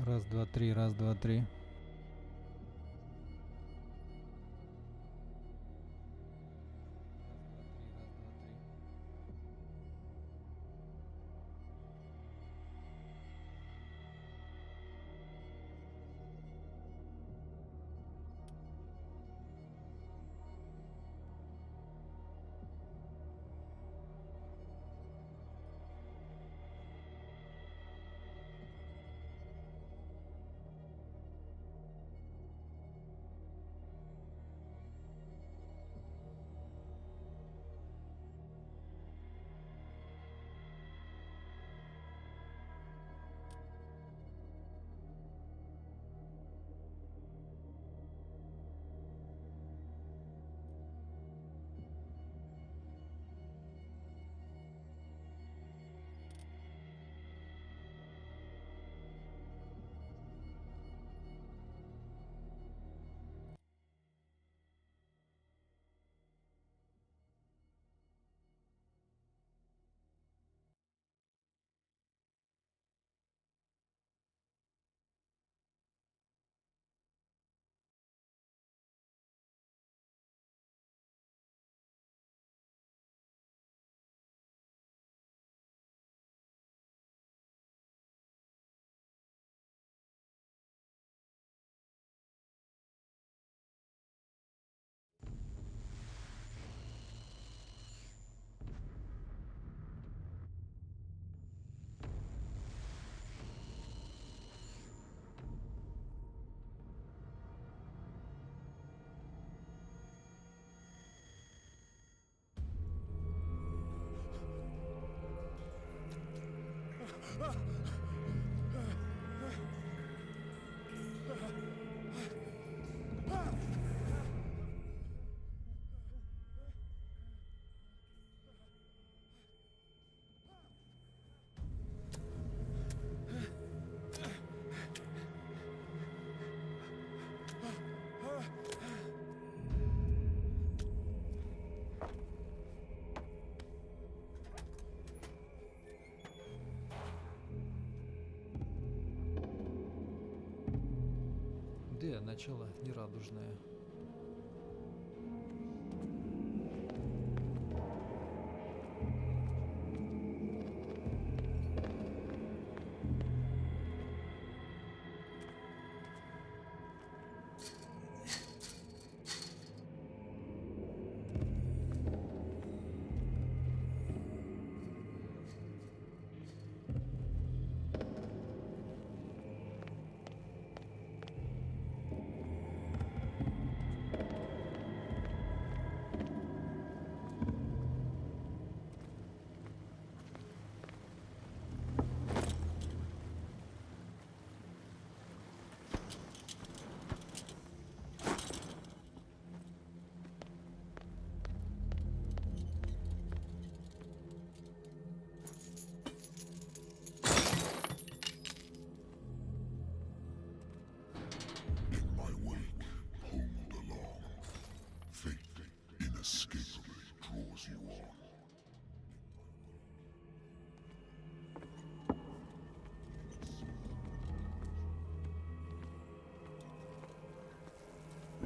Раз, два, три, раз, два, три. Где начало нерадужное?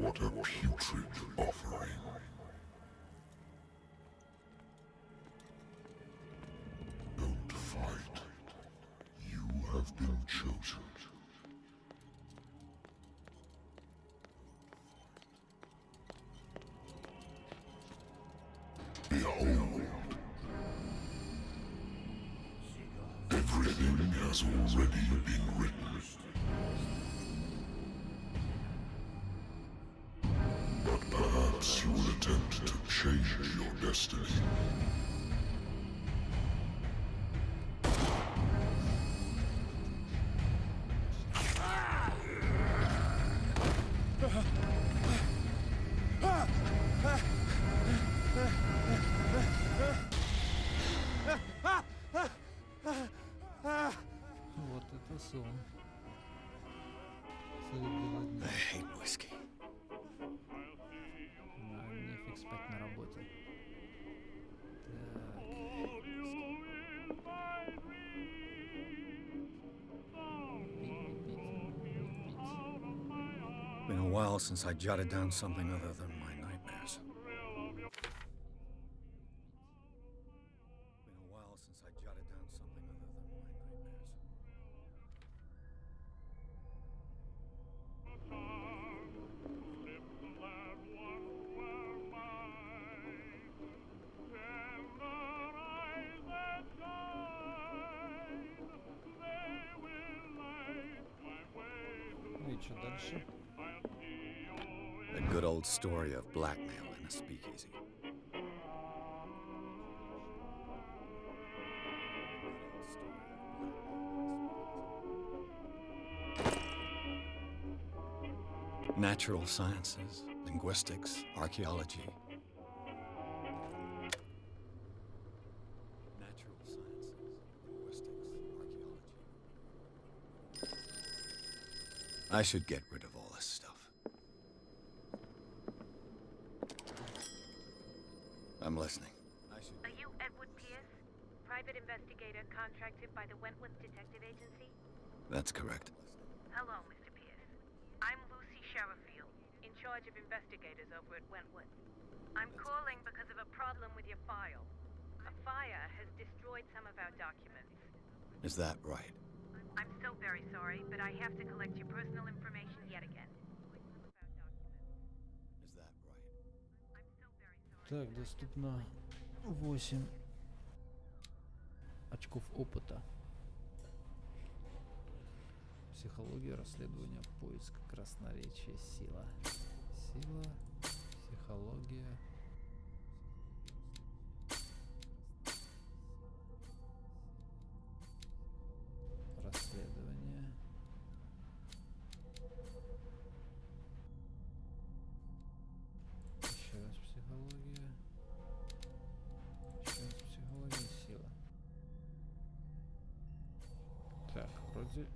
What a putrid offering. Don't fight. You have been chosen. Behold. Everything has already been written. Perhaps you will attempt to change your destiny. Вот это сон. Среди бела дня. Нефиг спать на работе. Так. Пить. while since I jotted down something other than my nightmares. Been a while since I jotted down something other than my nightmares. Ну и что дальше? The good old story of blackmail in a speakeasy. Natural sciences, linguistics, archaeology. Natural sciences, linguistics, archaeology. I should get rid of all this stuff. I'm listening. Are you Edward Pирс, private investigator contracted by the Wentworth Detective Agency? That's correct. Hello, Mr. Pирс. I'm Lucy Sherifield, in charge of investigators over at Wentworth. I'm calling because of a problem with your file. A fire has destroyed some of our documents. Is that right? I'm so very sorry, but I have to collect your personal information yet again. Is that right? I'm so very sorry. Так, доступно 8 очков опыта. Психология, расследование, поиск, красноречие, сила. Сила, психология. Расследование. Еще раз психология. Еще раз психология, сила. Так, вроде...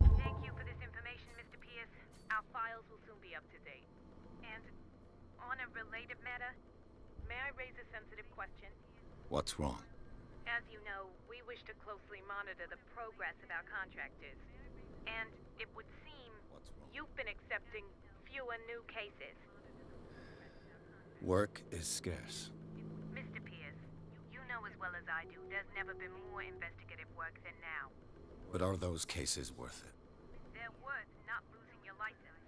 Thank you for this information, Mr. Pирс. Our files will soon be up to date. And on a related matter, may I raise a sensitive question? What's wrong? As you know, we wish to closely monitor the progress of our contractors. And it would seem What's wrong? you've been accepting fewer new cases. Work is scarce. Mr. Pирс, you know as well as I do, there's never been more investigative work than now. But are those cases worth it? They're worth not losing your license.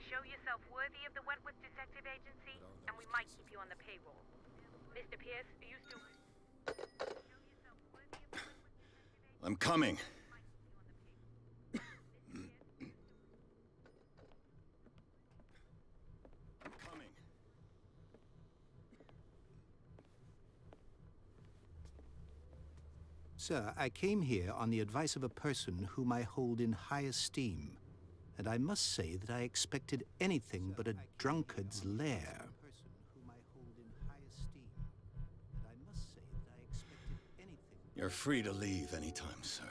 Show yourself worthy of the Wentworth Detective Agency, and we might keep you on the payroll. Mr. Pирs, are you still... I'm coming. I'm coming. Sir, I came here on the advice of a person whom I hold in high esteem, and I must say that I expected anything but a drunkard's lair. You're free to leave anytime, sir.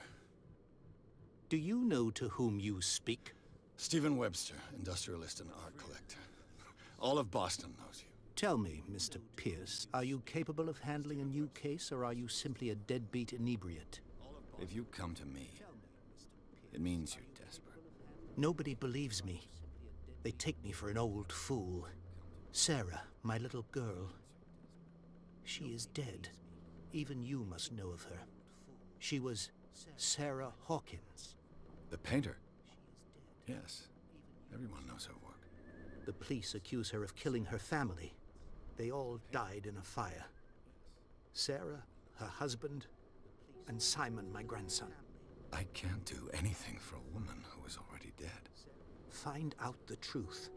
Do you know to whom you speak? Stephen Webster, industrialist and art collector. All of Boston knows you. Tell me, Mr. Pирс, are you capable of handling a new case, or are you simply a deadbeat inebriate? If you come to me, it means you're desperate. Nobody believes me. They take me for an old fool. Sarah, my little girl, she is dead. Even you must know of her. She was Sarah Hawkins. The painter? Yes. Everyone knows her work. The police accuse her of killing her family. They all died in a fire. Sarah, her husband, and Simon, my grandson. I can't do anything for a woman who is already dead. Find out the truth.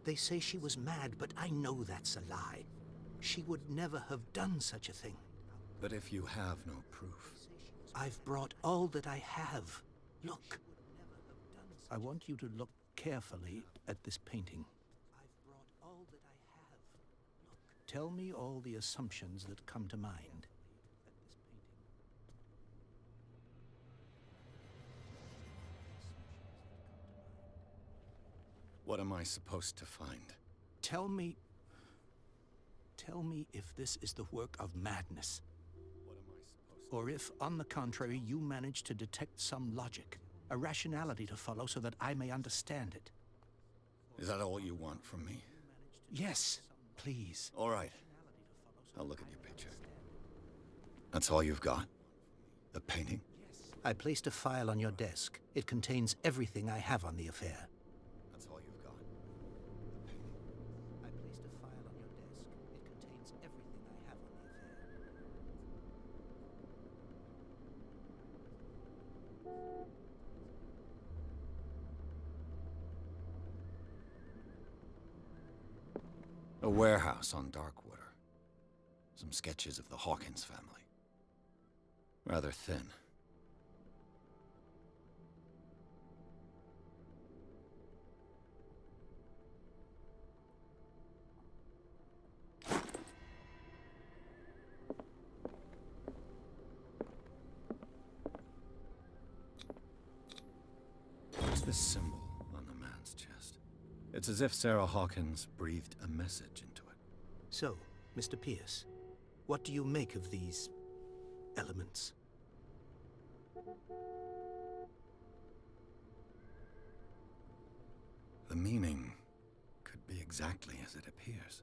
They say she was mad, but I know that's a lie. She would never have done such a thing. But if you have no proof... I've brought all that I have. Look. I want you to look carefully at this painting. I've brought all that I have. Look. Tell me all the assumptions that come to mind. What am I supposed to find? Tell me if this is the work of madness. What am I supposed to... Or if, on the contrary, you manage to detect some logic, a rationality to follow so that I may understand it. Is that all you want from me? Yes, please. All right. I'll look at your picture. That's all you've got? The painting? I placed a file on your desk. It contains everything I have on the affair. That's all you've got? The painting? I placed a file on your desk. It contains everything I have on the affair. A warehouse on Darkwater. Some sketches of the Hawkins family. Rather thin. What's this symbol on the man's chest? It's as if Sarah Hawkins breathed a message into it. So, Mr. Pierce, what do you make of these elements? The meaning could be exactly as it appears.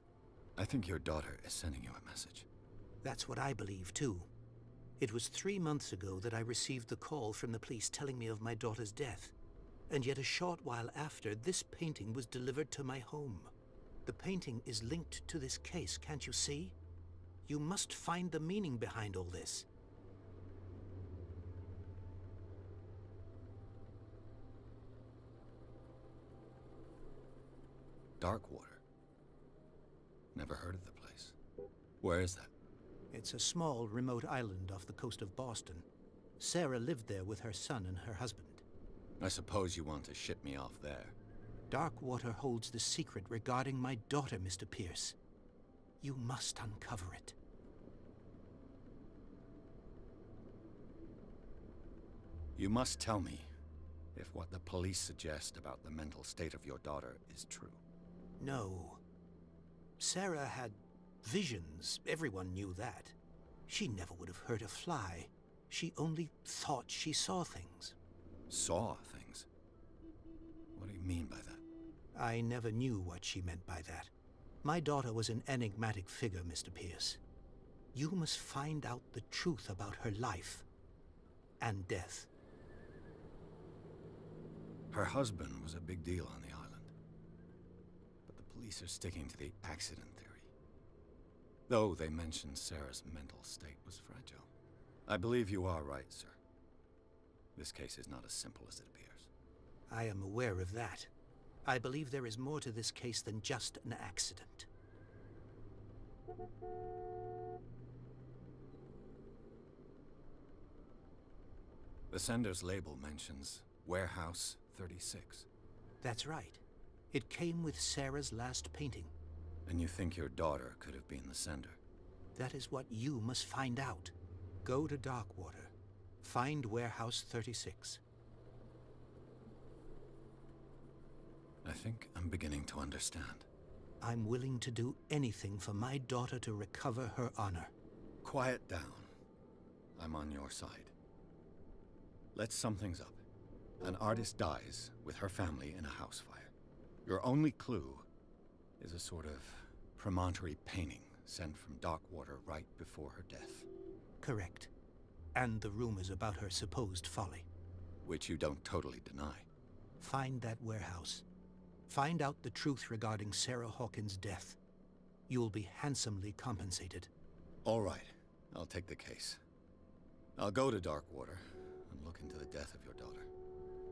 I think your daughter is sending you a message. That's what I believe, too. It was 3 months ago that I received the call from the police telling me of my daughter's death. And yet a short while after, this painting was delivered to my home. The painting is linked to this case, can't you see? You must find the meaning behind all this. Darkwater. Never heard of the place. Where is that? It's a small, remote island off the coast of Boston. Sarah lived there with her son and her husband. I suppose you want to ship me off there. Darkwater holds the secret regarding my daughter, Mr. Pierce. You must uncover it. You must tell me if what the police suggest about the mental state of your daughter is true. No. Sarah had visions. Everyone knew that. She never would have hurt a fly. She only thought she saw things. Saw things? What do you mean by that? I never knew what she meant by that. My daughter was an enigmatic figure, Mr. Pierce. You must find out the truth about her life and death. Her husband was a big deal on the island. But the police are sticking to the accident theory. Though they mentioned Sarah's mental state was fragile. I believe you are right, sir. This case is not as simple as it appears. I am aware of that. I believe there is more to this case than just an accident. The sender's label mentions Warehouse 36. That's right. It came with Sarah's last painting. And you think your daughter could have been the sender? That is what you must find out. Go to Darkwater. Find Warehouse 36. I think I'm beginning to understand. I'm willing to do anything for my daughter to recover her honor. Quiet down. I'm on your side. Let's sum things up. An artist dies with her family in a house fire. Your only clue is a sort of promontory painting sent from Darkwater right before her death. Correct. And the rumors about her supposed folly. Which you don't totally deny. Find that warehouse. Find out the truth regarding Sarah Hawkins' death. You'll be handsomely compensated. All right. I'll take the case. I'll go to Darkwater and look into the death of your daughter.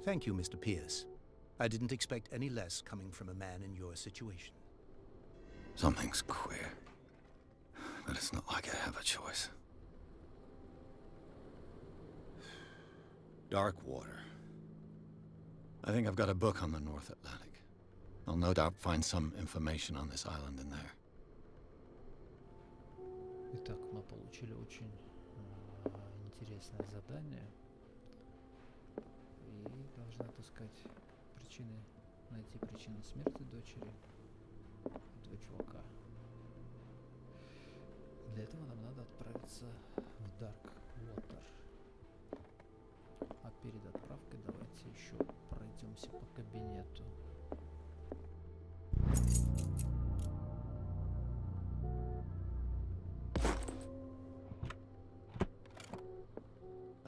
Thank you, Mr. Pierce. I didn't expect any less coming from a man in your situation. Something's queer. But it's not like I have a choice. Darkwater. I think I've got a book on the North Atlantic. I'll no doubt find some information on this island in there. Итак, мы получили очень интересное задание. И должны отыскать причины, найти причины смерти дочери этого чувака. Для этого нам надо отправиться в Darkwater. А перед отправкой давайте еще пройдемся по кабинету.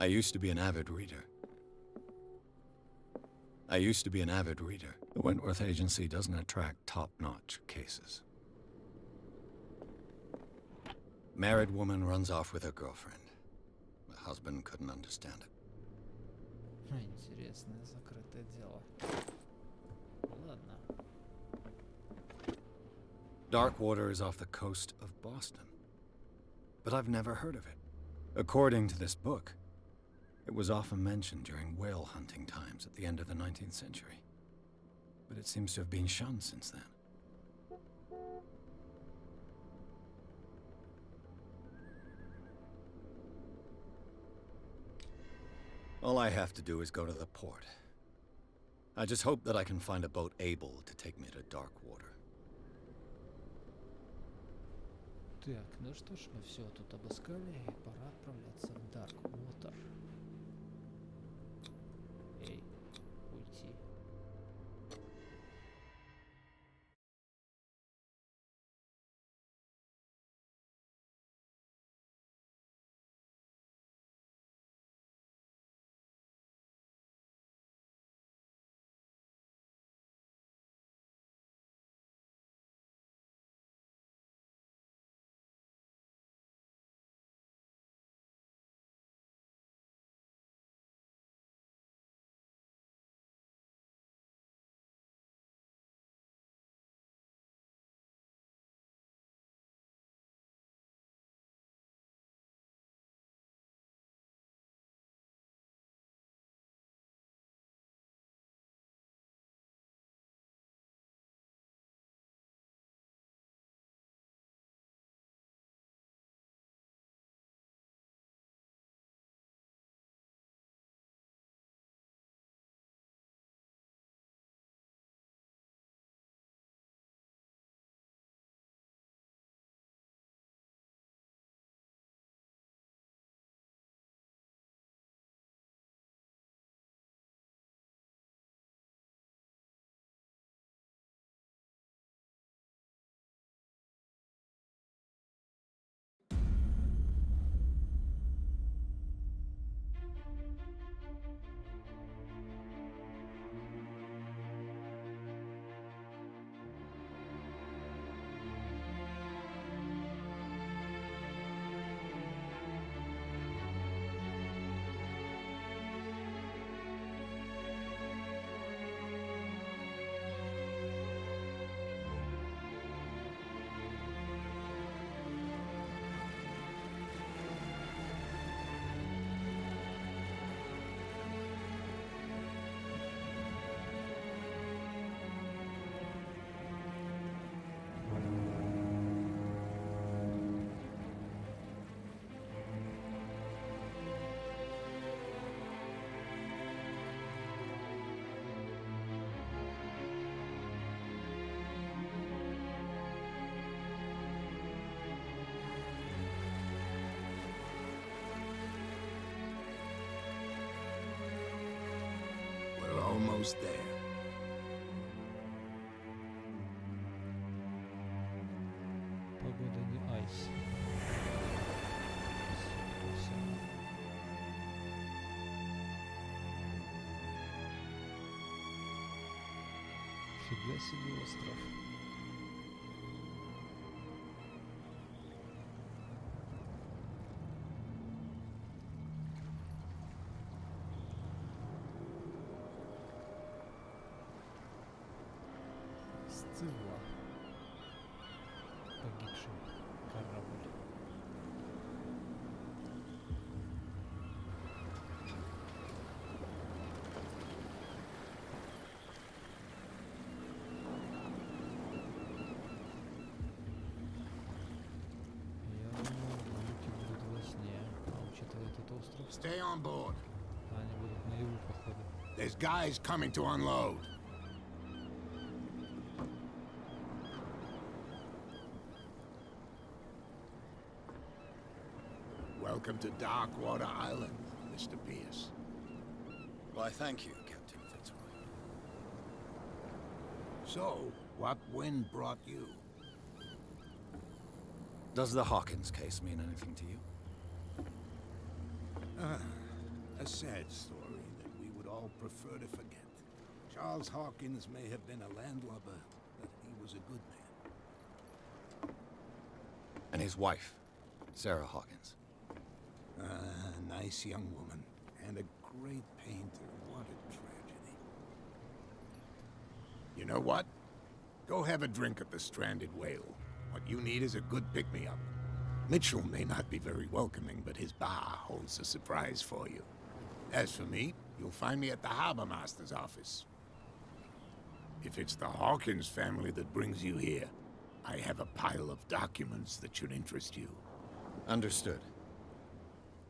I used to be an avid reader. The Wentworth Agency doesn't attract top-notch cases. Married woman runs off with her girlfriend. The husband couldn't understand it. Интересное закрытое дело. Ладно. Darkwater is off the coast of Boston. But I've never heard of it. According to this book, it was often mentioned during whale hunting times at the end of the 19th century. But it seems to have been shunned since then. All I have to do is go to the port. I just hope that I can find a boat able to take me to Darkwater. Так, ну что ж, мы все тут обыскали, и пора отправляться в Darkwater. Эй, уйти. Almost there. Погода не айс. Фига себе остров. Сцилла. Погибший корабль. Я думал, люди будут во сне, а учитывая этот остров, Stay on board. они будут наяву, походу. There's guys coming to unload. Welcome to Darkwater Island, Mr. Pierce. Why, thank you, Captain Fitzroy. So, what wind brought you? Does the Hawkins case mean anything to you? A sad story that we would all prefer to forget. Charles Hawkins may have been a landlubber, but he was a good man. And his wife, Sarah Hawkins. Nice young woman, and a great painter. What a tragedy. You know what? Go have a drink at the Stranded Whale. What you need is a good pick-me-up. Mitchell may not be very welcoming, but his bar holds a surprise for you. As for me, you'll find me at the Harbor Master's office. If it's the Hawkins family that brings you here, I have a pile of documents that should interest you. Understood.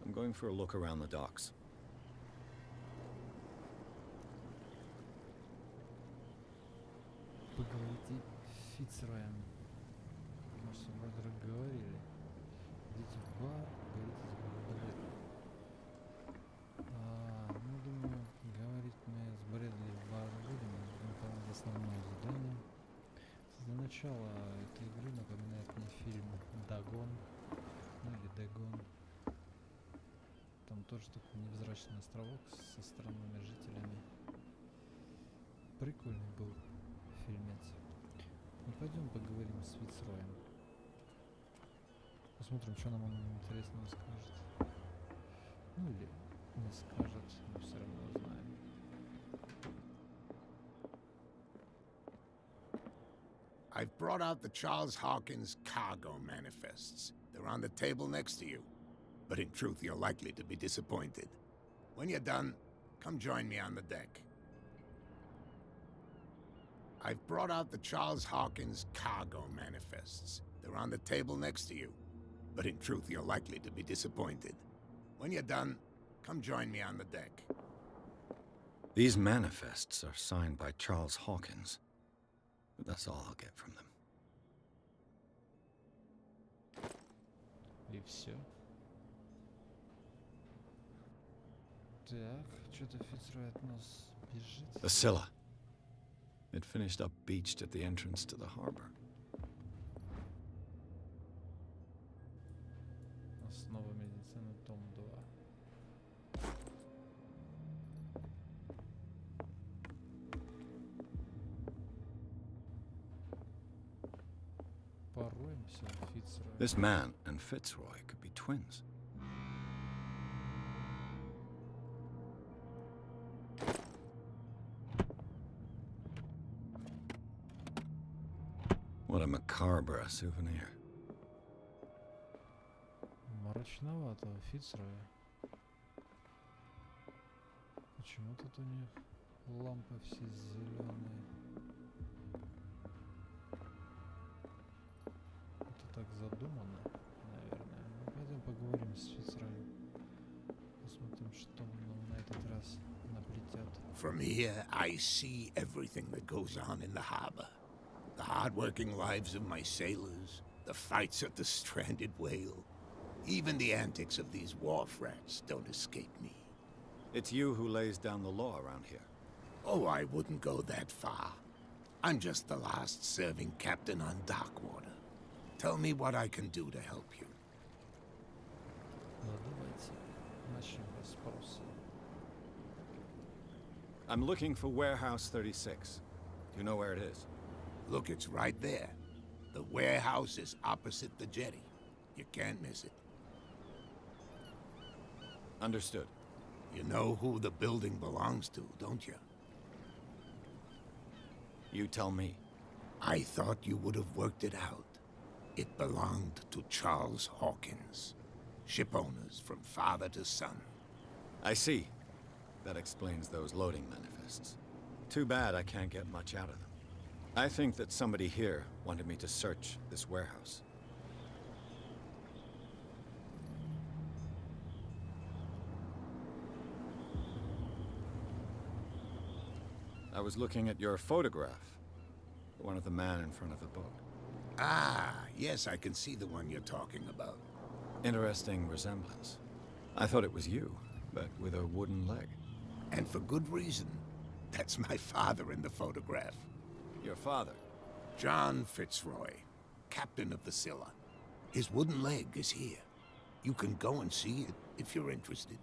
I'm going for a look around the docks. Поговорите с Фицроем. Мы с вроде говорили. Идите в бар, говорите с Брэдли. Ну, думаю, говорить мы с Брэдли в бар будем. Выполнять основное задание. Для начала этой игры напоминает мне фильм «Дагон», ну или «Дэгон». Там тоже такой невзрачный островок со странными жителями. Прикольный был фильмец. Ну пойдем поговорим с Фицроем. Посмотрим, что нам он интересного скажет. Ну или не скажет, но все равно узнаем. I've brought out the Charles Hawkins cargo manifests. They're on the table next to you. But in truth, you're likely to be disappointed. When you're done, come join me on the deck. I've brought out the Charles Hawkins cargo manifests. They're on the table next to you. But in truth, you're likely to be disappointed. When you're done, come join me on the deck. These manifests are signed by Charles Hawkins. But that's all I'll get from them. И все. Так, что-то Фицрой от нас бежит. The Scylla. It finished up beached at the entrance to the harbor. Основа медицины, том 2. Пороемся, Фицрой. This man and Fitzroy could be twins. What a macabre souvenir. Мрачновато у Фицроя. Почему тут у них лампы все зеленые? Это так задумано, наверное. Ну, пойдем поговорим с Фицроем. Посмотрим, что нам на этот раз наплетят. From here, I see everything that goes on in the harbor. The hard-working lives of my sailors, the fights at the Stranded Whale. Even the antics of these wharf rats don't escape me. It's you who lays down the law around here. Oh, I wouldn't go that far. I'm just the last serving captain on Darkwater. Tell me what I can do to help you. Ну, давайте начнем расспросы. I'm looking for Warehouse 36. Do you know where it is? Look, it's right there. The warehouse is opposite the jetty. You can't miss it. Understood. You know who the building belongs to, don't you? You tell me. I thought you would have worked it out. It belonged to Charles Hawkins. Ship owners from father to son. I see. That explains those loading manifests. Too bad I can't get much out of them. I think that somebody here wanted me to search this warehouse. I was looking at your photograph. One of the man in front of the boat. Ah, yes, I can see the one you're talking about. Interesting resemblance. I thought it was you, but with a wooden leg. And for good reason. That's my father in the photograph. Your father? John Fitzroy, captain of the Scylla. His wooden leg is here. You can go and see it if you're interested.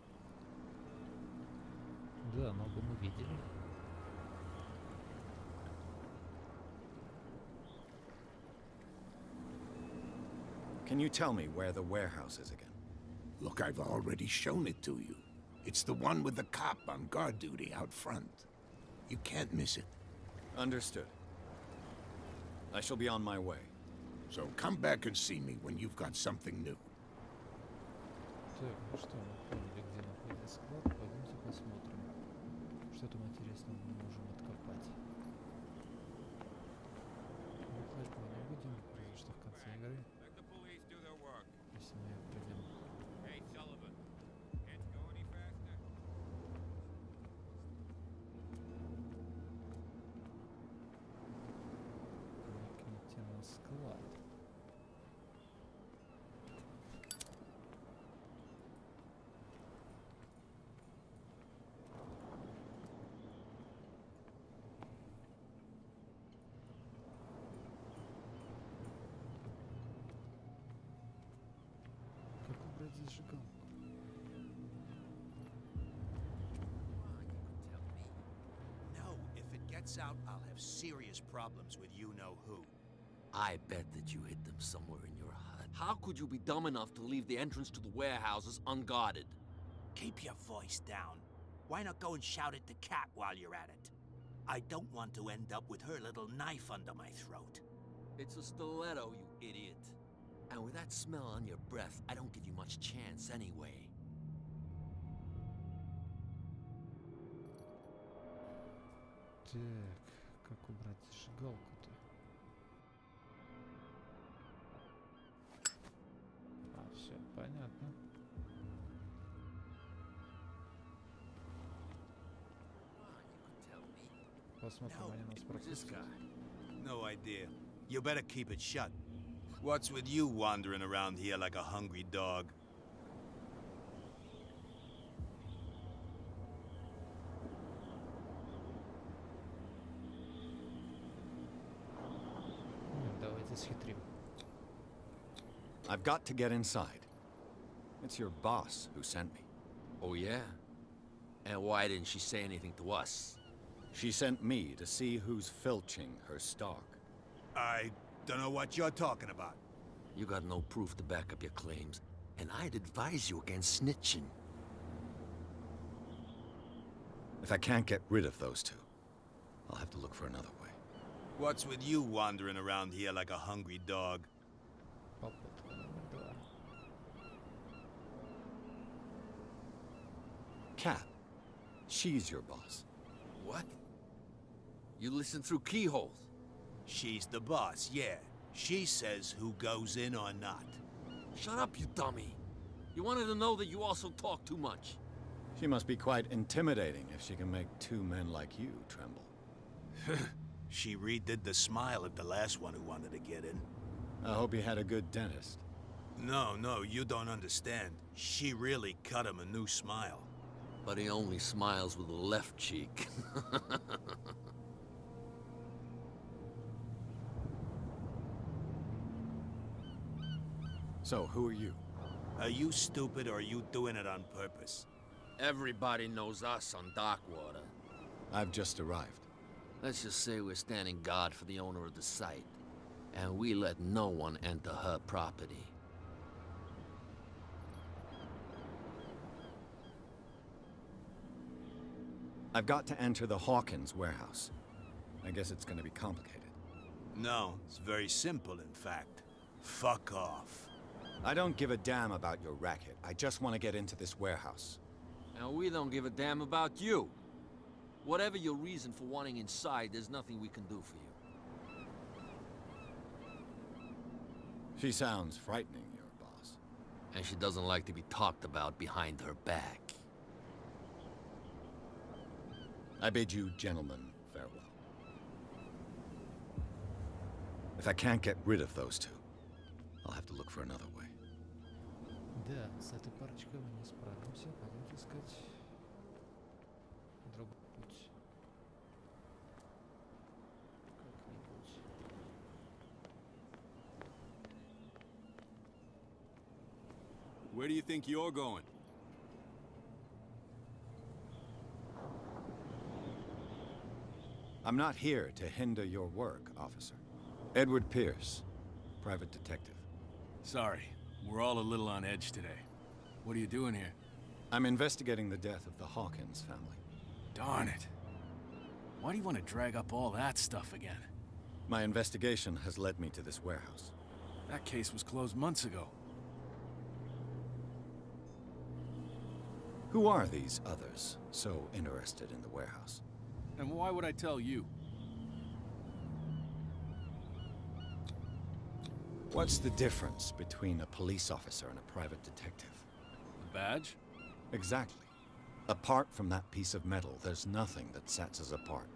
Да, ногу мы видели. Can you tell me where the warehouse is again? Look, I've already shown it to you. It's the one with the cop on guard duty out front. You can't miss it. Understood. I shall be on my way. So come back and see me when you've got something new. Так, ну что, мы поняли, где находится склад. Пойдемте посмотрим, что там интересного мы можем откопать. Выплать мы не будем, разве что в конце игры. Если мы ее придем. Кликните на склад. Как убрать зажигалку? No, if it gets out, I'll have serious problems with you-know-who. I bet that you hid them somewhere in your hut. How could you be dumb enough to leave the entrance to the warehouses unguarded? Keep your voice down. Why not go and shout at the cat while you're at it? I don't want to end up with her little knife under my throat. It's a stiletto, you idiot. And with that smell on your breath, I don't give you much chance anyway. Так, как убрать зажигалку-то? А, все, понятно. Посмотрим, они нас пропустят. No idea. You better keep it shut. What's with you wandering around here like a hungry dog? Давайте схитрим. I've got to get inside. It's your boss who sent me. Oh, yeah? And why didn't she say anything to us? She sent me to see who's filching her stock. I don't know what you're talking about. You got no proof to back up your claims, and I'd advise you against snitching. If I can't get rid of those two, I'll have to look for another way. What's with you wandering around here like a hungry dog? Попытка номер 2. Kat, she's your boss. What? You listen through keyholes? She's the boss, yeah. She says who goes in or not. Shut up, you dummy. You wanted to know that you also talk too much. She must be quite intimidating if she can make two men like you tremble. She redid the smile at the last one who wanted to get in. I hope he had a good dentist. No, you don't understand. She really cut him a new smile. But he only smiles with the left cheek. So, who are you? Are you stupid or are you doing it on purpose? Everybody knows us on Darkwater. I've just arrived. Let's just say we're standing guard for the owner of the site. And we let no one enter her property. I've got to enter the Hawkins warehouse. I guess it's gonna be complicated. No, it's very simple, in fact. Fuck off. I don't give a damn about your racket. I just want to get into this warehouse. And we don't give a damn about you. Whatever your reason for wanting inside, there's nothing we can do for you. She sounds frightening, your boss. And she doesn't like to be talked about behind her back. I bid you gentlemen farewell. If I can't get rid of those two, I'll have to look for another way. Да, с этой парочкой мы не справимся. Пойдемте искать другой путь. Как-нибудь. Where do you think you're going? I'm not here to hinder your work, officer. Edward Pirs, private detective. Sorry, we're all a little on edge today. What are you doing here? I'm investigating the death of the Hawkins family. Darn it. Why do you want to drag up all that stuff again? My investigation has led me to this warehouse. That case was closed months ago. Who are these others so interested in the warehouse? And why would I tell you? What's the difference between a police officer and a private detective? The badge? Exactly. Apart from that piece of metal, there's nothing that sets us apart.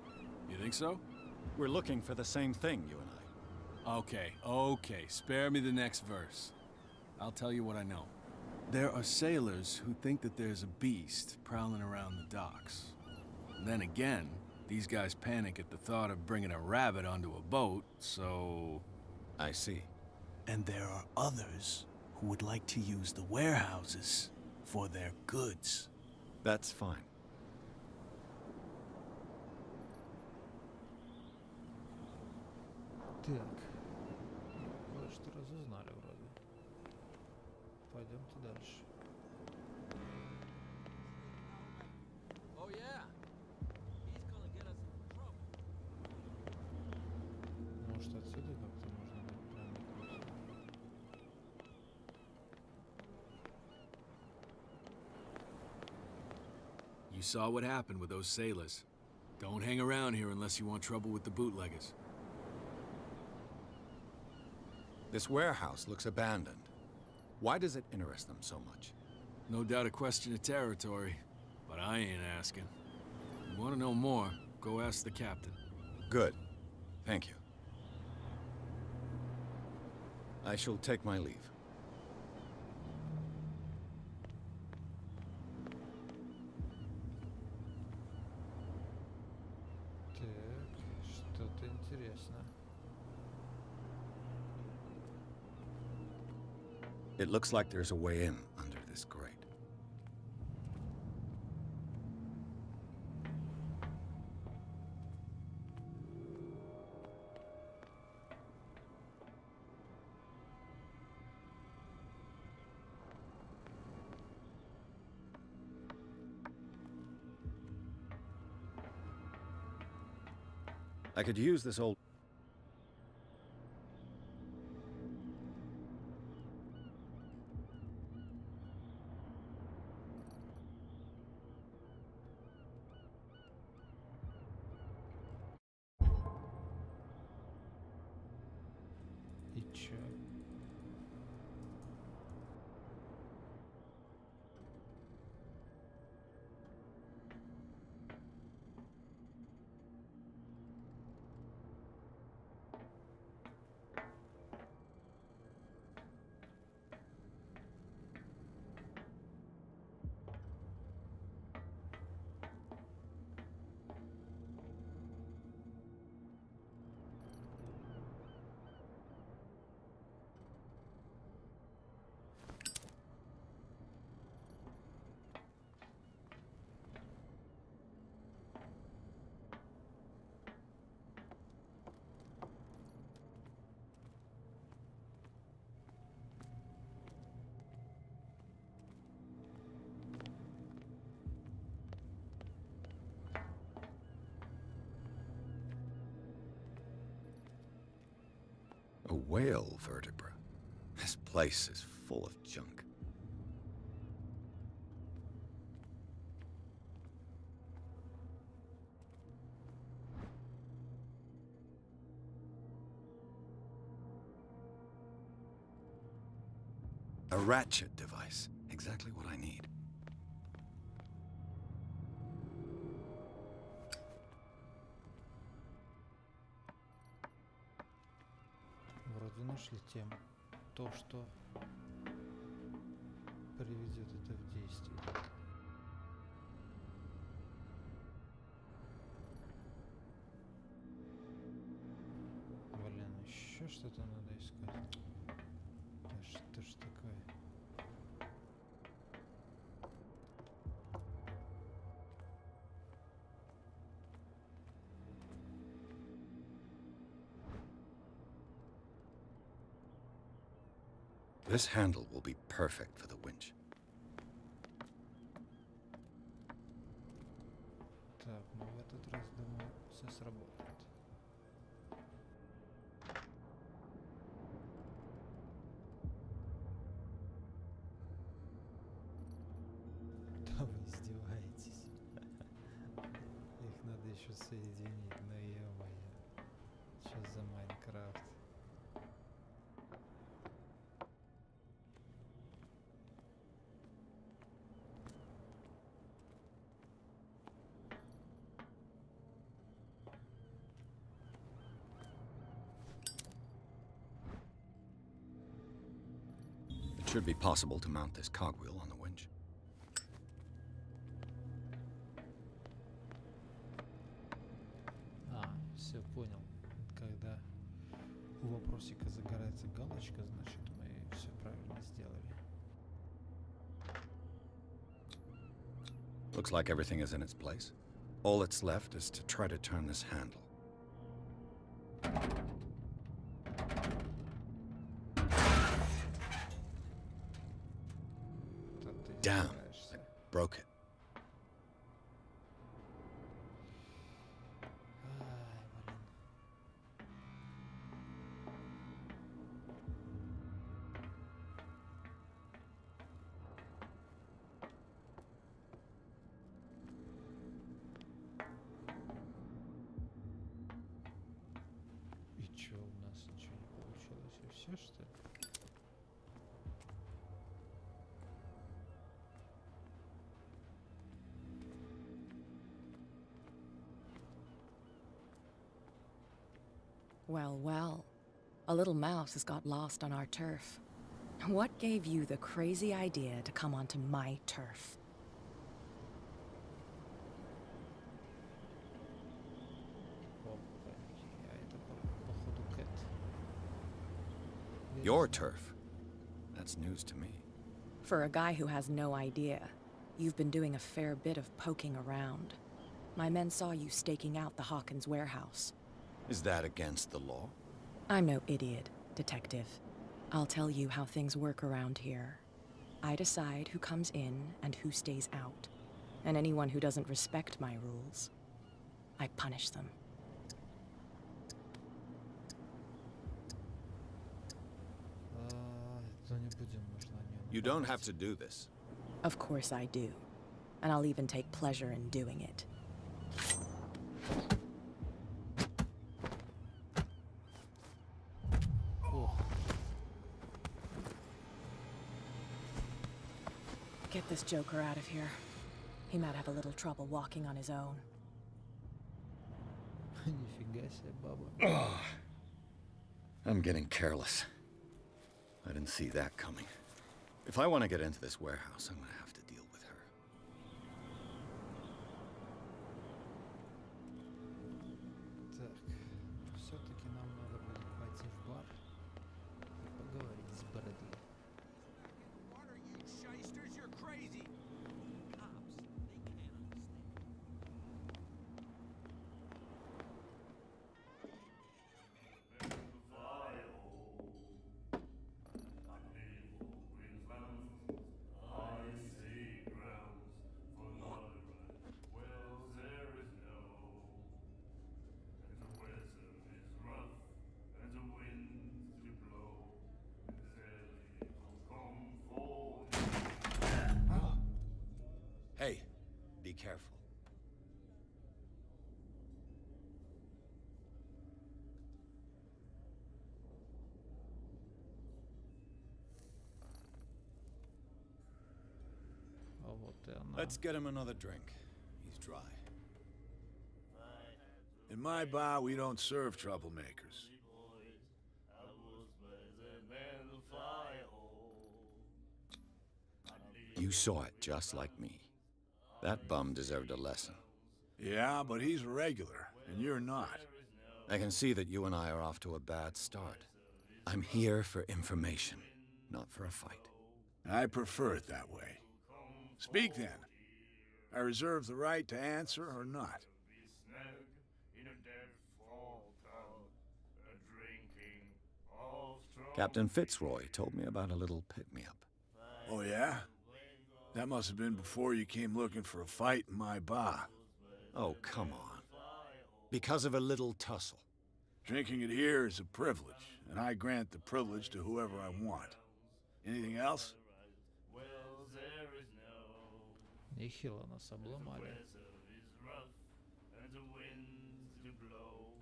You think so? We're looking for the same thing, you and I. Okay. Spare me the next verse. I'll tell you what I know. There are sailors who think that there's a beast prowling around the docks. Then again, these guys panic at the thought of bringing a rabbit onto a boat, so... I see. And there are others who would like to use the warehouses for their goods. That's fine. Так. Кое-что разузнали вроде. Пойдемте дальше. Oh yeah. He's gonna get us in trouble. Может, отсюда как-то можно будет проникнуть? You saw what happened with those sailors. Don't hang around here unless you want trouble with the bootleggers. This warehouse looks abandoned. Why does it interest them so much? No doubt a question of territory, but I ain't asking. You want to know more, go ask the captain. Good. Thank you. I shall take my leave. Так, что-то интересно. It looks like there's a way in under this grate. I could use this old... И чё? A whale vertebra. This place is full of junk. A ratchet device. Exactly what I need. Вроде нашли тему. То, что приведет это в действие. Блин, еще что-то надо искать. Да что ж такое? This handle will be perfect for the winch. Так, ну в этот раз, думаю, все сработает. Да вы издеваетесь. Их надо еще соединить, ну ё-моё. Что за Майнкрафт? It should be possible to mount this cogwheel on the winch. Все понял. Когда у вопросика загорается галочка, значит мы все правильно сделали. Looks like everything is in its place. All that's left is to try to turn this handle. Тут ты Damn, издеваешься. I broke it. Ай, блин. И чё, у нас ничего не получилось? И все, что ли? Well, well. A little mouse has got lost on our turf. What gave you the crazy idea to come onto my turf? Опаньки, а это походу Кэт. Your turf? That's news to me. For a guy who has no idea, you've been doing a fair bit of poking around. My men saw you staking out the Hawkins warehouse. Is that against the law? I'm no idiot, detective. I'll tell you how things work around here. I decide who comes in and who stays out. And anyone who doesn't respect my rules, I punish them. То не будем, можно о нем. You don't have to do this. Of course I do. And I'll even take pleasure in doing it. Ох, Get this joker out of here. He might have a little trouble walking on his own. нифига себе, баба. I'm getting careless. I didn't see that coming. If I want to get into this warehouse, I'm going to have to deal with her. Так, все-таки нам надо будет пойти в бар и поговорить с Брэдли. What are you shysters? You're crazy! Cops, they can't understand. Hey, be careful. А вот и она. Let's get him another drink. He's dry. In my bar, we don't serve troublemakers. You saw it just like me. That bum deserved a lesson. Yeah, but he's a regular, and you're not. I can see that you and I are off to a bad start. I'm here for information, not for a fight. I prefer it that way. Speak then. I reserve the right to answer or not. Captain Fitzroy told me about a little pick-me-up. Oh, yeah? That must have been before you came looking for a fight in my bar. Oh, come on. Because of a little tussle. Drinking it here is a privilege, and I grant the privilege to whoever I want. Anything else? Нехило нас обломали.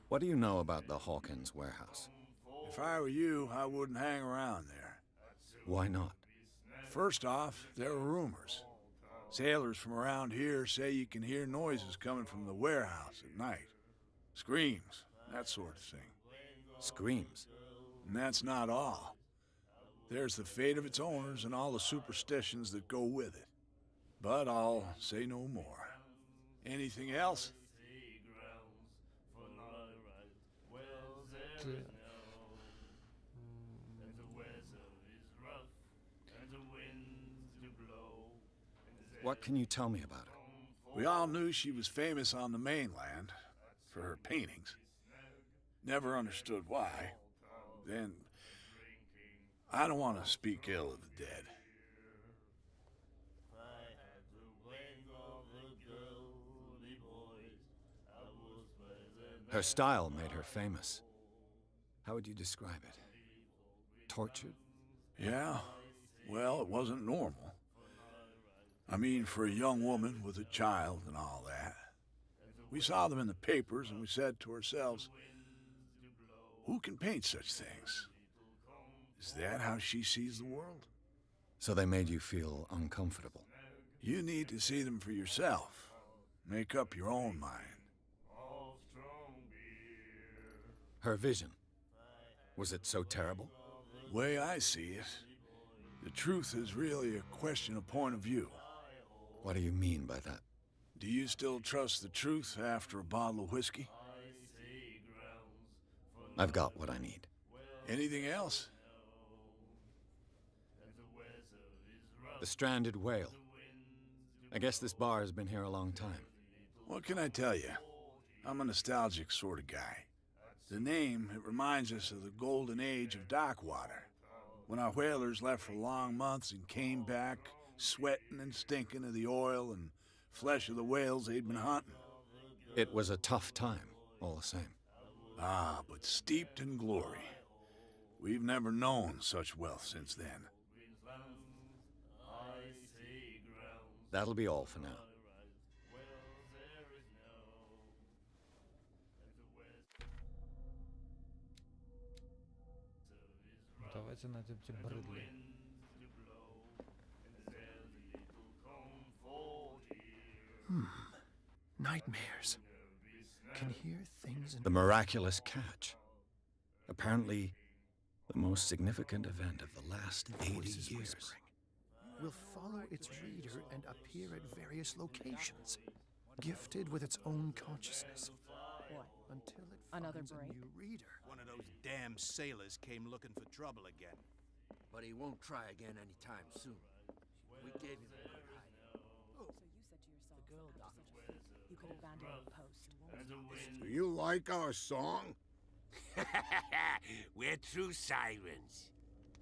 What do you know about the Hawkins warehouse? If I were you, I wouldn't hang around there. Why not? First off, there are rumors. Sailors from around here say you can hear noises coming from the warehouse at night. Screams, that sort of thing. Screams? And that's not all. There's the fate of its owners and all the superstitions that go with it. But I'll say no more. Anything else? What can you tell me about her? We all knew she was famous on the mainland for her paintings. Never understood why. Then, I don't want to speak ill of the dead. Her style made her famous. How would you describe it? Tortured? Yeah? Well, it wasn't normal. I mean, for a young woman with a child and all that. We saw them in the papers and we said to ourselves, who can paint such things? Is that how she sees the world? So they made you feel uncomfortable? You need to see them for yourself. Make up your own mind. Her vision. Was it so terrible? The way I see it, the truth is really a question of point of view. What do you mean by that? Do you still trust the truth after a bottle of whiskey? I've got what I need. Anything else? The stranded whale. I guess this bar has been here a long time. What can I tell you? I'm a nostalgic sort of guy. The name, it reminds us of the golden age of dock water, when our whalers left for long months and came back sweating and stinking of the oil and flesh of the whales they'd been hunting. It was a tough time, all the same. Ah, but steeped in glory. We've never known such wealth since then. That'll be all for now. Давайте найдемте Брэдли. Nightmares. Can hear things in... The miraculous catch. Apparently, the most significant event of the last 80 years. Will follow its reader and appear at various locations, gifted with its own consciousness. What? Until it Another finds break? a new reader. One of those damn sailors came looking for trouble again. But he won't try again anytime soon. We gave him a good hiding. So you said to yourself, the girl doctor, you could abandon your post. Do you like our song? We're true sirens.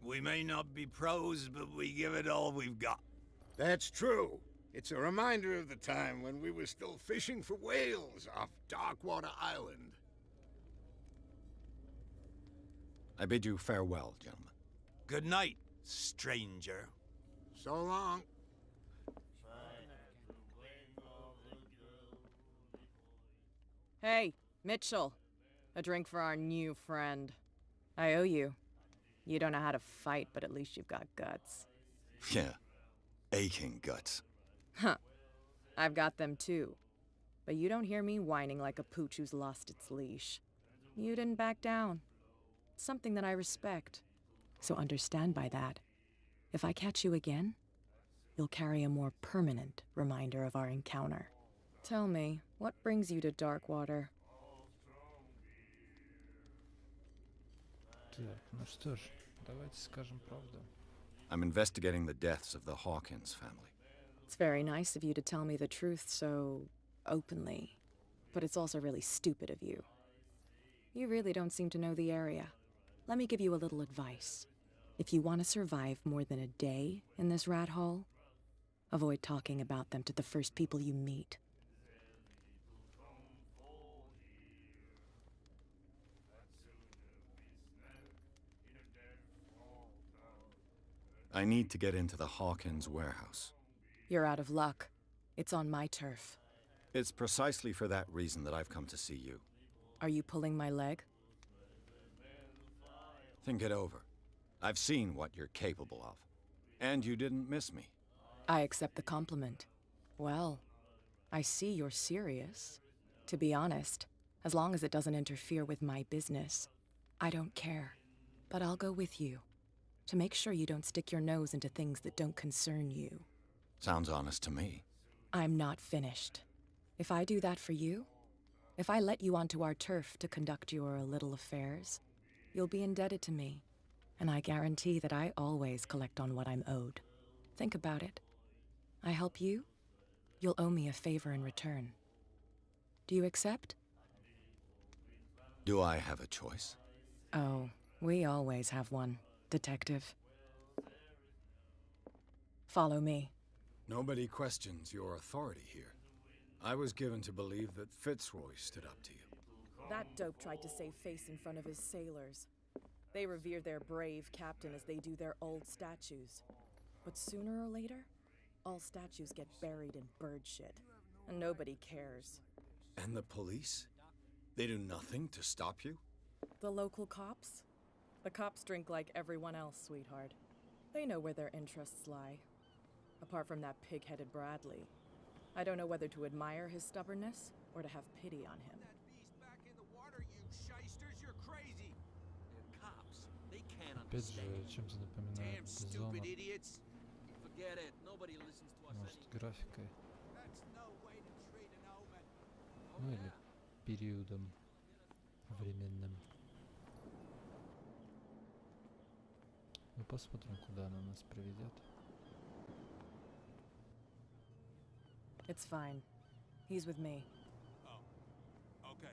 We may not be pros, but we give it all we've got. That's true. It's a reminder of the time when we were still fishing for whales off Darkwater Island. I bid you farewell, gentlemen. Good night, stranger. So long. Hey, Mitchell. A drink for our new friend. I owe you. You don't know how to fight, but at least you've got guts. Yeah, aching guts. Huh. I've got them too. But you don't hear me whining like a pooch who's lost its leash. You didn't back down. Something that I respect. So understand by that, if I catch you again, you'll carry a more permanent reminder of our encounter. Tell me, what brings you to Darkwater? Так, ну что ж, давайте скажем правду. I'm investigating the deaths of the Hawkins family. It's very nice of you to tell me the truth so openly, but it's also really stupid of you. You really don't seem to know the area. let me give you a little advice. If you want to survive more than a day in this rat hole, avoid talking about them to the first people you meet. I need to get into the Hawkins warehouse. You're out of luck. It's on my turf. It's precisely for that reason that I've come to see you. Are you pulling my leg? Think it over. I've seen what you're capable of. And you didn't miss me. I accept the compliment. Well, I see you're serious. To be honest, as long as it doesn't interfere with my business, I don't care. But I'll go with you, to make sure you don't stick your nose into things that don't concern you. Sounds honest to me. I'm not finished. If I do that for you, if I let you onto our turf to conduct your little affairs, you'll be indebted to me. And I guarantee that I always collect on what I'm owed. Think about it. I help you, you'll owe me a favor in return. Do you accept? Do I have a choice? Oh, we always have one, Detective. Follow me. Nobody questions your authority here. I was given to believe that Fitzroy stood up to you. That dope tried to save face in front of his sailors. They revere their brave captain as they do their old statues. But sooner or later, all statues get buried in bird shit, and nobody cares. And the police? They do nothing to stop you? The local cops? The cops drink like everyone else, sweetheart. They know where their interests lie. Apart from that pig-headed Bradley. I don't know whether to admire his stubbornness or to have pity on him. That beast back in the water, you shysters, you're crazy. They're cops. They can't Опять же, understand. чем-то напоминает Damn Зона, stupid idiots. Forget it. Nobody listens to us может, anyway. графикой, That's no way to treat an omen. ну или периодом временным. Ну, посмотрим, куда она нас приведет. It's fine. He's with me. Oh, okay.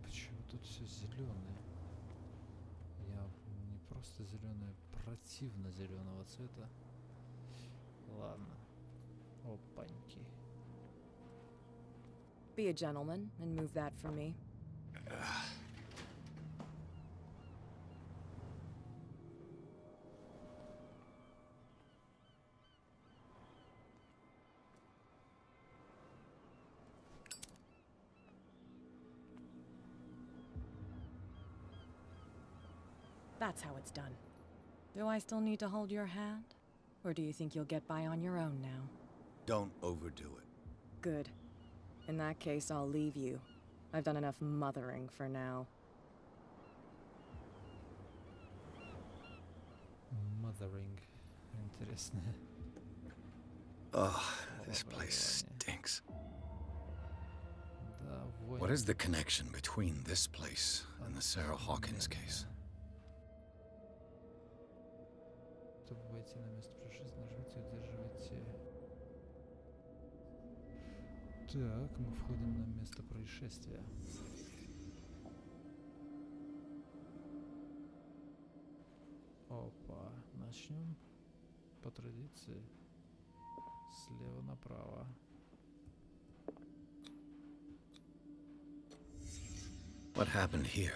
Почему тут все зеленое? Я не просто зеленое, противно зеленого цвета. Ладно. Опаньки. Be a gentleman and move that for me. That's how it's done. Do I still need to hold your hand? Or do you think you'll get by on your own now? Don't overdo it. Good. In that case, I'll leave you. I've done enough mothering for now. Mothering. Интересно. Ugh, this place stinks. Да, вонь. What is the connection between this place and the Sarah Hawkins case? Чтобы войти на место происшествия, нажмите и удерживайте. Так, мы входим на место происшествия. Опа, начнем по традиции слева направо. What happened here?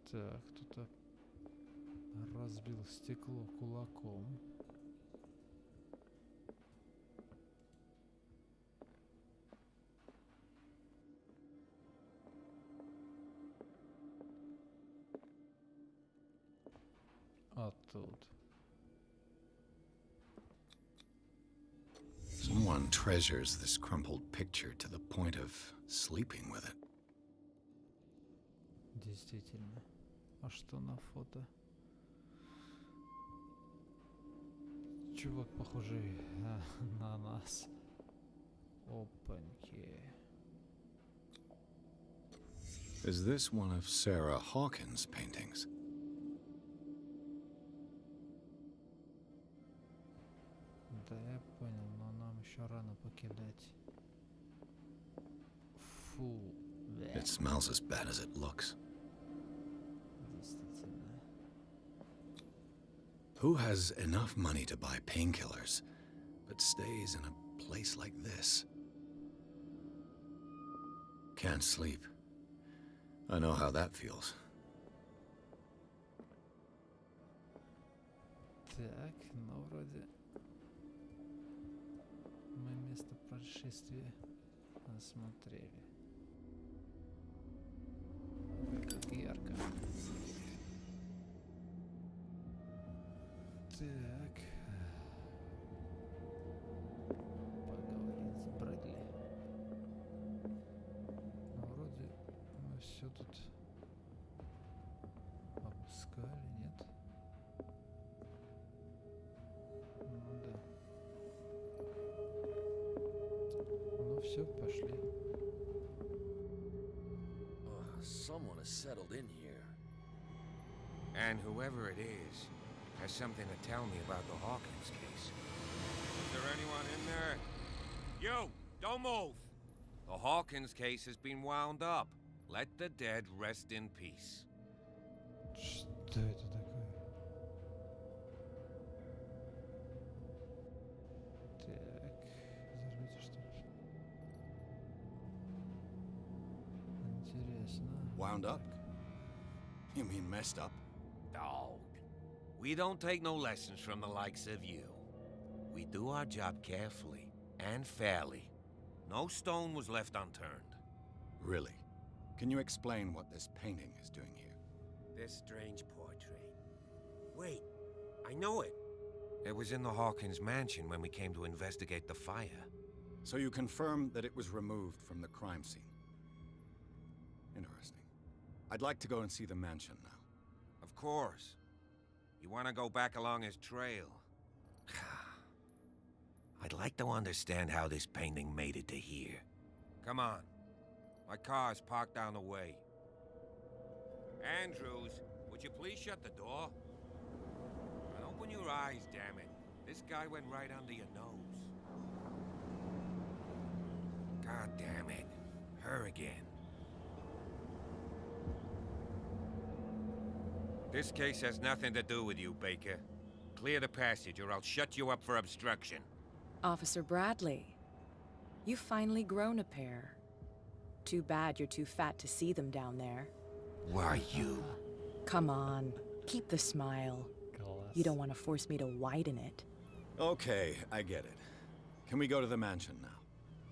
Так, кто-то разбил стекло кулаком. А тут. Someone treasures this crumpled picture to the point of sleeping with it. Действительно. А что на фото? Чувак, похожий на нас. Опаньки. Is this one of Sarah Hawkins' paintings? Да, я понял, но нам еще рано покидать. Фу. It smells as bad as it looks. Действительно. Who has enough money to buy painkillers, but stays in a place like this? Can't sleep. I know how that feels. Так, ну вроде мы место происшествия осмотрели. Ой, как ярко. Так. Поговорить с Брэдли. Ну, вроде мы все тут обыскали, нет? Ну да. Ну все, пошли. Someone has settled in here. And whoever it is has something to tell me about the Hawkins case. Is there anyone in there? You! Don't move! The Hawkins case has been wound up. Let the dead rest in peace. Что это такое? Так, взорвите что ли? Интересно. Wound up? You mean messed up? Dog. We don't take no lessons from the likes of you. We do our job carefully and fairly. No stone was left unturned. Really? Can you explain what this painting is doing here? This strange portrait. Wait, I know it. It was in the Hawkins mansion when we came to investigate the fire. So you confirm that it was removed from the crime scene? Interesting. I'd like to go and see the mansion now. Of course. You want to go back along his trail? I'd like to understand how this painting made it to here. Come on. My car's parked down the way. Andrews, would you please shut the door? And open your eyes, damn it. This guy went right under your nose. God damn it. Her again. This case has nothing to do with you, Baker. Clear the passage or I'll shut you up for obstruction. Officer Bradley, you've finally grown a pair. Too bad you're too fat to see them down there. Why you? Come on, keep the smile. You don't want to force me to widen it. Okay, I get it. Can we go to the mansion now?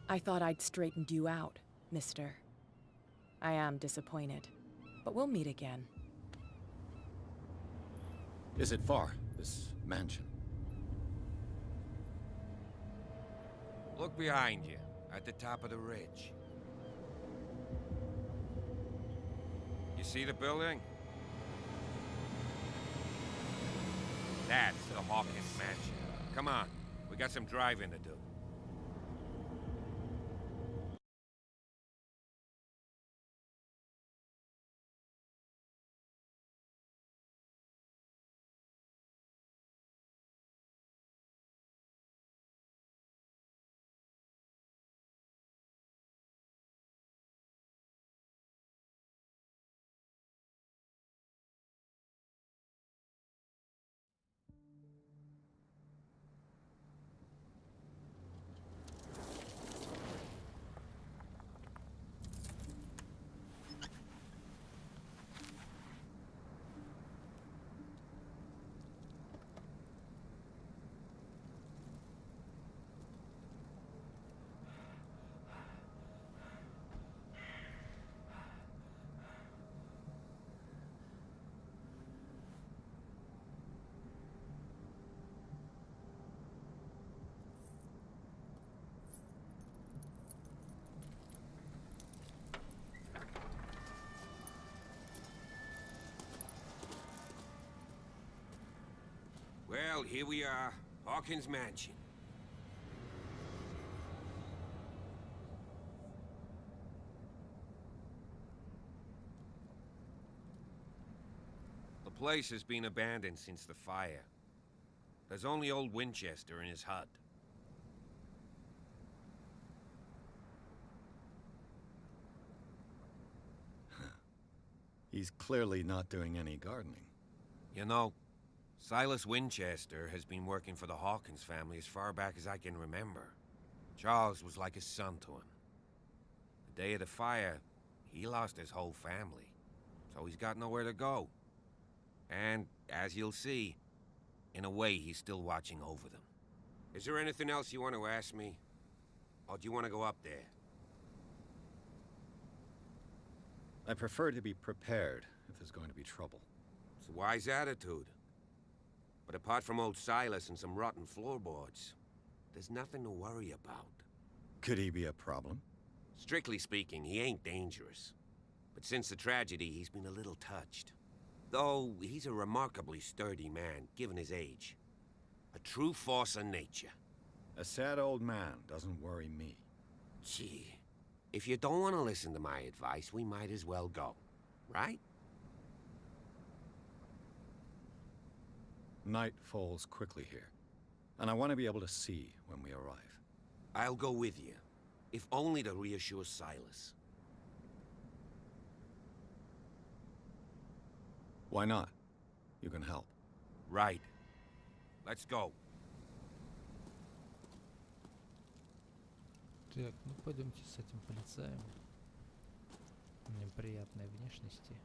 I thought I'd straightened you out, mister. I am disappointed, but we'll meet again. Is it far, this mansion? Look behind you, at the top of the ridge. You see the building? That's the Hawkins mansion. Come on, we got some driving to do. Well, here we are, Hawkins Mansion. place has been abandoned since the fire. There's only old Winchester in his hut. He's clearly not doing any gardening. You know, Silas Winchester has been working for the Hawkins family as far back as I can remember. Charles was like a son to him. The day of the fire, he lost his whole family, so he's got nowhere to go. And, as you'll see, in a way, he's still watching over them. Is there anything else you want to ask me? Or do you want to go up there? I prefer to be prepared if there's going to be trouble. It's a wise attitude. But apart from old Silas and some rotten floorboards, there's nothing to worry about. Could he be a problem? Strictly speaking, he ain't dangerous. But since the tragedy, he's been a little touched. Though, he's a remarkably sturdy man, given his age. A true force of nature. A sad old man doesn't worry me. Gee, if you don't want to listen to my advice, we might as well go. Right? Night falls quickly here, and I want to be able to see when we arrive. I'll go with you, if only to reassure Silas. Why not? You can help. Right. Let's go. Так, ну пойдемте с этим полицаем. Неприятной внешности.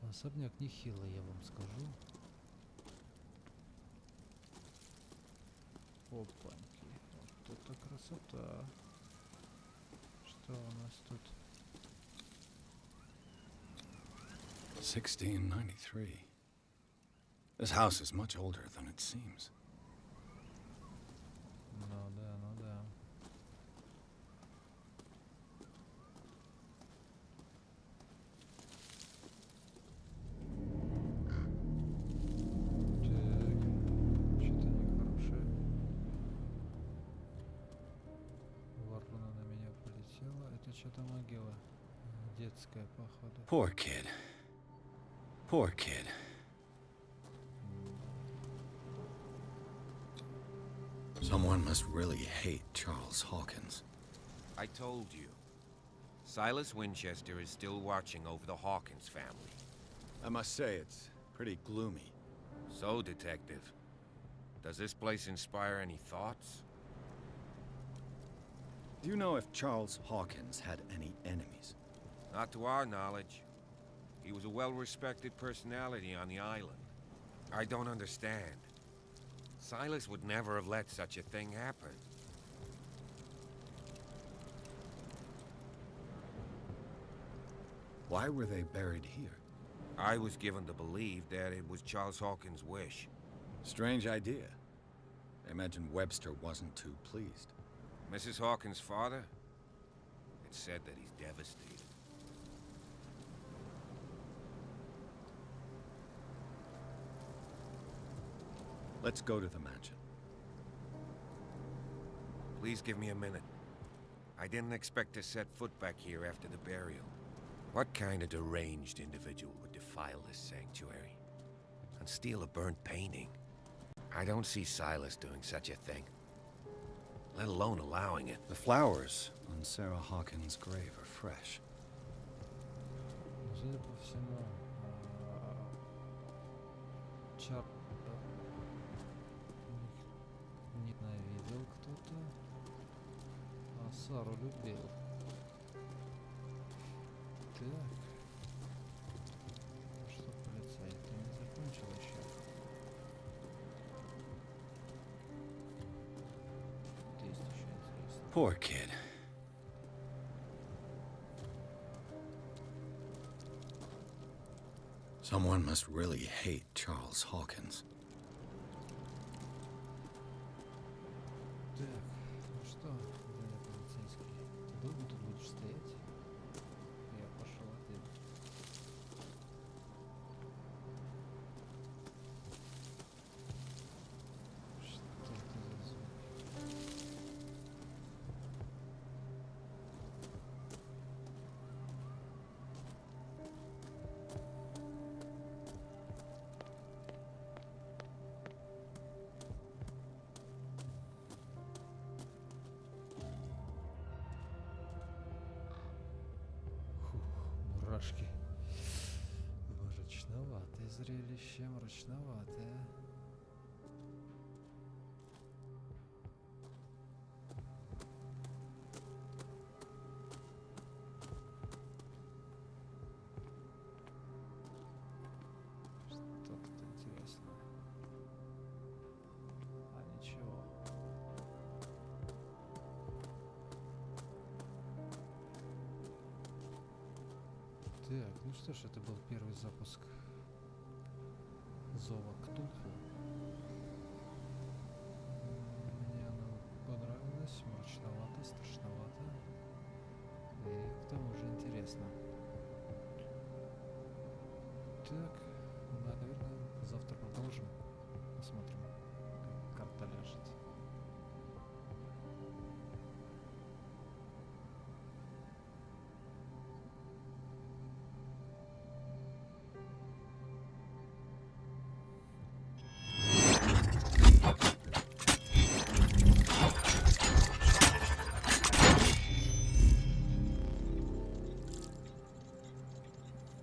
Особняк нехилый, я вам скажу. Опаньки. Вот это красота. Что у нас тут? 1693. This house is much older than it seems. Ну да, ну да. Так, что-то нехорошее. Ворона на меня полетела. Это что-то могила. Детская, походу. Poor kid. Poor kid. Someone must really hate Charles Hawkins. I told you. Silas Winchester is still watching over the Hawkins family. I must say, it's pretty gloomy. So, Detective, does this place inspire any thoughts? Do you know if Charles Hawkins had any enemies? Not to our knowledge. He was a well-respected personality on the island. I don't understand. Silas would never have let such a thing happen. Why were they buried here? I was given to believe that it was Charles Hawkins' wish. Strange idea. I imagine Webster wasn't too pleased. Mrs. Hawkins' father? It's said that he's devastated. Let's go to the mansion. Please give me a minute. I didn't expect to set foot back here after the burial. What kind of deranged individual would defile this sanctuary and steal a burnt painting? I don't see Silas doing such a thing, let alone allowing it. The flowers on Sarah Hawkins' grave are fresh. Судя по всему, Чарл ненавидел кто-то, а Сару любил. Так. Ну что, полицай, ты не закончил еще? Это есть еще интересно. Poor kid. Someone must really hate Charles Hawkins. Так, ну что, дядя полицейский, ты долго тут будешь стоять? Я пошел один. Что это за звук? мурашки. Мрачноватое зрелище, мрачноватое. Что-то интересное. А ничего. Так, ну что ж, это был первый запуск Зова Ктулху. Мне оно понравилось, мрачновато, страшновато и к тому же интересно. Так,